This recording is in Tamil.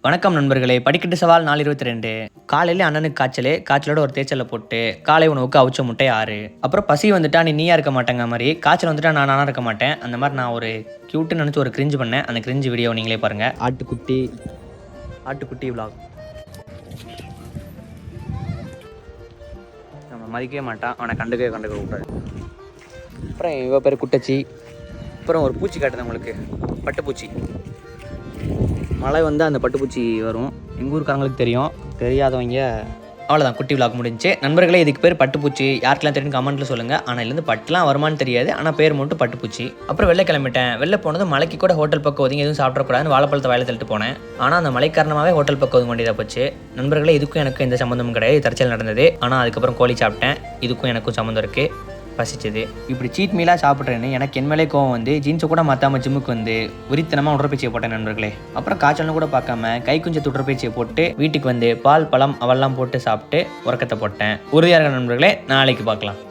வணக்கம் நண்பர்களே. படிக்கட்டு சவால் நாள் 22. காலையில அண்ணனுக்கு காய்ச்சலோட ஒரு தேய்ச்சலை போட்டு காலை உணவுக்கு அவிச்ச முட்டை 6. அப்புறம் பசி வந்துட்டா நீயா இருக்க மாட்டேங்க மாதிரி, காய்ச்சல் வந்துட்டா நானா இருக்க மாட்டேன். அந்த மாதிரி நான் ஒரு கியூட்டுன்னு நினச்சி ஒரு கிரிஞ்சு பண்ணேன். அந்த கிரிஞ்சு வீடியோ நீங்களே பாருங்க. ஆட்டுக்குட்டி விலாக். நம்ம மதிக்கவே மாட்டான், அவனை கண்டுக்க கூடாது. அப்புறம் இவ பேர் குட்டச்சி. அப்புறம் ஒரு பூச்சி காட்டுது உங்களுக்கு, பட்டுப்பூச்சி. மழை வந்து அந்த பட்டுப்பூச்சி வரும். எங்கள் ஊருக்காரங்களுக்கு தெரியும், தெரியாதவங்க அவ்வளோதான். குட்டி விளாக் முடிஞ்சு. நண்பர்களே, இதுக்கு பேர் பட்டுப்பூச்சி. யாருக்கெல்லாம் தெரியும் கமெண்ட்டில் சொல்லுங்கள். ஆனால் இதுலேருந்து பட்டுலாம் வருமானு தெரியாது, ஆனால் பேர் மட்டும் பட்டுப்பூச்சி. அப்புறம் வெளில கிளம்பிட்டேன். வெளில போனது மலைக்கு கூட ஹோட்டல் பக்கம் ஒதுங்கி எதுவும் சாப்பிடக்கூடாதுன்னு வாழைப்பழத்தை வாயில தள்ளிட்டு போனேன். ஆனால் அந்த மழை காரணமாகவே ஹோட்டல் பக்கம் ஒதுங்க வேண்டியதாக போச்சு. நண்பர்களே, இதுக்கும் எனக்கு எந்த சம்மந்தமும் கிடையாது. தற்செயல் நடந்தது. ஆனால் அதுக்கப்புறம் கோழி சாப்பிட்டேன். இதுக்கும் எனக்கும் சம்மந்தம் இருக்குது. பசிச்சது. இப்படி சீட் மீலாக சாப்பிட்றேன்னு எனக்கு என் மேலே கோவம் வந்து ஜீன்ஸை கூட மாற்றாமல் ஜிம்முக்கு வந்து உரித்தனமாக உடற்பயிற்சியை போட்டேன் நண்பர்களே. அப்புறம் காய்ச்சல்னு கூட பார்க்காம கை குஞ்சத்து உடற்பயிற்சியை போட்டு வீட்டுக்கு வந்து பால் பழம் அவெல்லாம் போட்டு சாப்பிட்டு உறக்கத்தை போட்டேன். உறுதியாக இருக்க நண்பர்களே, நாளைக்கு பார்க்கலாம்.